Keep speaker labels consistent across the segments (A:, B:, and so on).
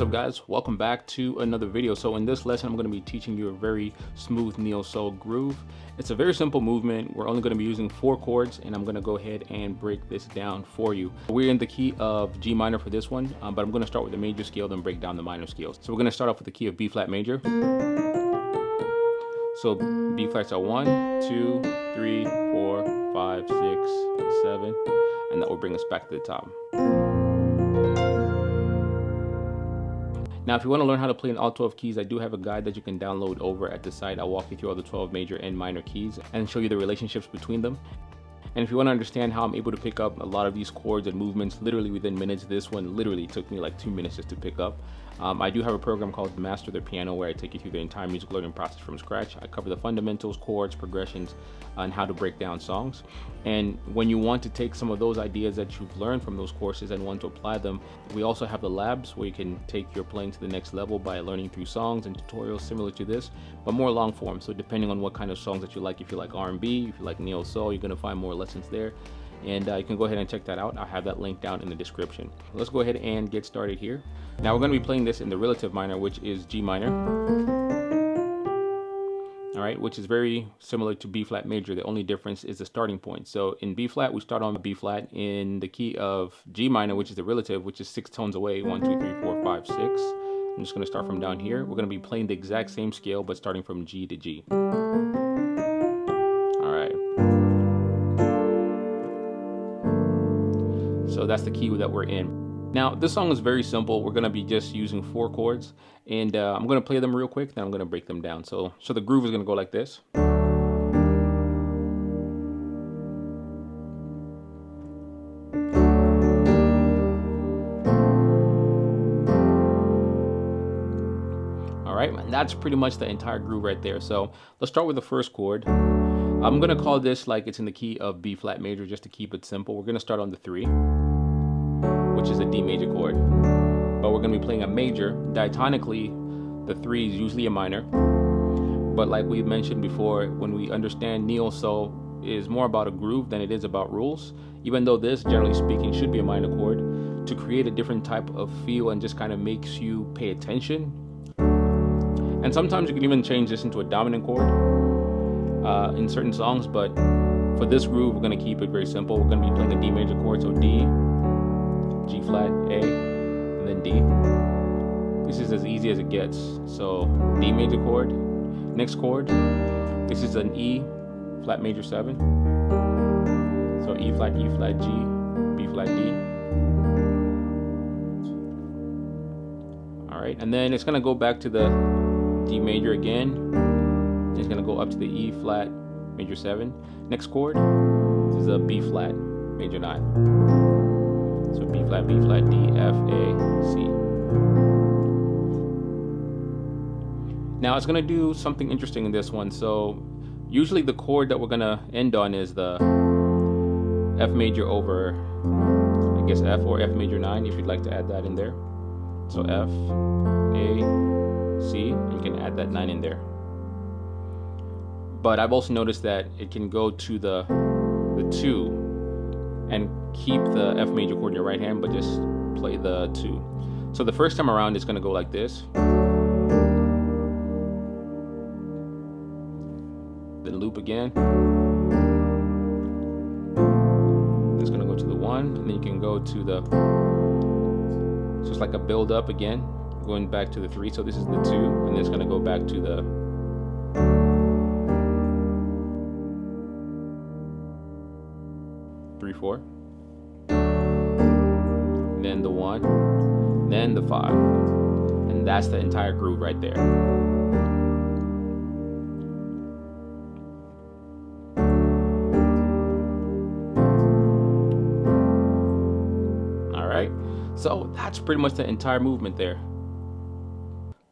A: What's up guys, welcome back to another video. So in this lesson I'm going to be teaching you a very smooth neo-soul groove. It's a very simple movement. We're only going to be using 4 chords and I'm going to go ahead and break this down for you. We're in the key of G minor for this one, but I'm going to start with the major scale then break down the minor scales. So we're going to start off with the key of B flat major. So B flats are 1, 2, 3, 4, 5, 6, 7, and that will bring us back to the top. Now, if you want to learn how to play in all 12 keys, I do have a guide that you can download over at the site. I'll walk you through all the 12 major and minor keys and show you the relationships between them. And if you want to understand how I'm able to pick up a lot of these chords and movements literally within minutes, this one literally took me like 2 minutes just to pick up. I do have a program called Master the Piano where I take you through the entire music learning process from scratch. I cover the fundamentals, chords, progressions, and how to break down songs. And when you want to take some of those ideas that you've learned from those courses and want to apply them, we also have the labs where you can take your playing to the next level by learning through songs and tutorials similar to this, but more long form. So depending on what kind of songs that you like, if you like R&B, if you like neo soul, you're going to find more lessons there. And you can go ahead and check that out. I'll have that link down in the description. Let's go ahead and get started here. Now we're going to be playing this in the relative minor, which is G minor. All right, which is very similar to B flat major. The only difference is the starting point. So in B flat, we start on B flat in the key of G minor, which is the relative, which is 6 tones away. 1, 2, 3, 4, 5, 6. I'm just going to start from down here. We're going to be playing the exact same scale, but starting from G to G. All right. So that's the key that we're in. Now this song is very simple. We're going to be just using 4 chords, and I'm going to play them real quick, then I'm going to break them down. So the groove is going to go like this. All right, and that's pretty much the entire groove right there. So let's start with the first chord. I'm going to call this like it's in the key of B flat major just to keep it simple. We're going to start on the 3, which is a D major chord, but we're going to be playing a major. Diatonically, the 3 is usually a minor, but like we mentioned before, when we understand neo soul is more about a groove than it is about rules, even though this, generally speaking, should be a minor chord, to create a different type of feel and just kind of makes you pay attention. And sometimes you can even change this into a dominant chord in certain songs, but for this groove, we're going to keep it very simple. We're going to be playing a D major chord, so D, G flat, A, and then D. This is as easy as it gets. So D major chord, next chord, this is an E flat major 7. So E flat, G, B flat, D. All right, and then it's gonna go back to the D major again. It's gonna go up to the E flat major 7. Next chord, this is a B flat major 9. So B flat, D, F, A, C. Now it's gonna do something interesting in this one. So usually the chord that we're gonna end on is the F major over, I guess F or F major 9, if you'd like to add that in there. So F, A, C, and you can add that 9 in there. But I've also noticed that it can go to the 2 and keep the F major chord in your right hand, but just play the 2. So the first time around, it's going to go like this. Then loop again. It's going to go to the 1, and then you can go to the, so it's like a build up again, going back to the 3. So this is the 2, and then it's going to go back to the 3, 4. Then the 1, then the 5, and that's the entire groove right there. All right, so that's pretty much the entire movement there.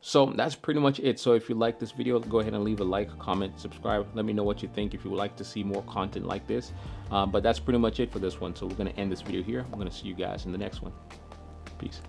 A: So that's pretty much it. So if you like this video, go ahead and leave a like, comment, subscribe. Let me know what you think if you would like to see more content like this. But that's pretty much it for this one. So we're going to end this video here. I'm going to see you guys in the next one. Peace.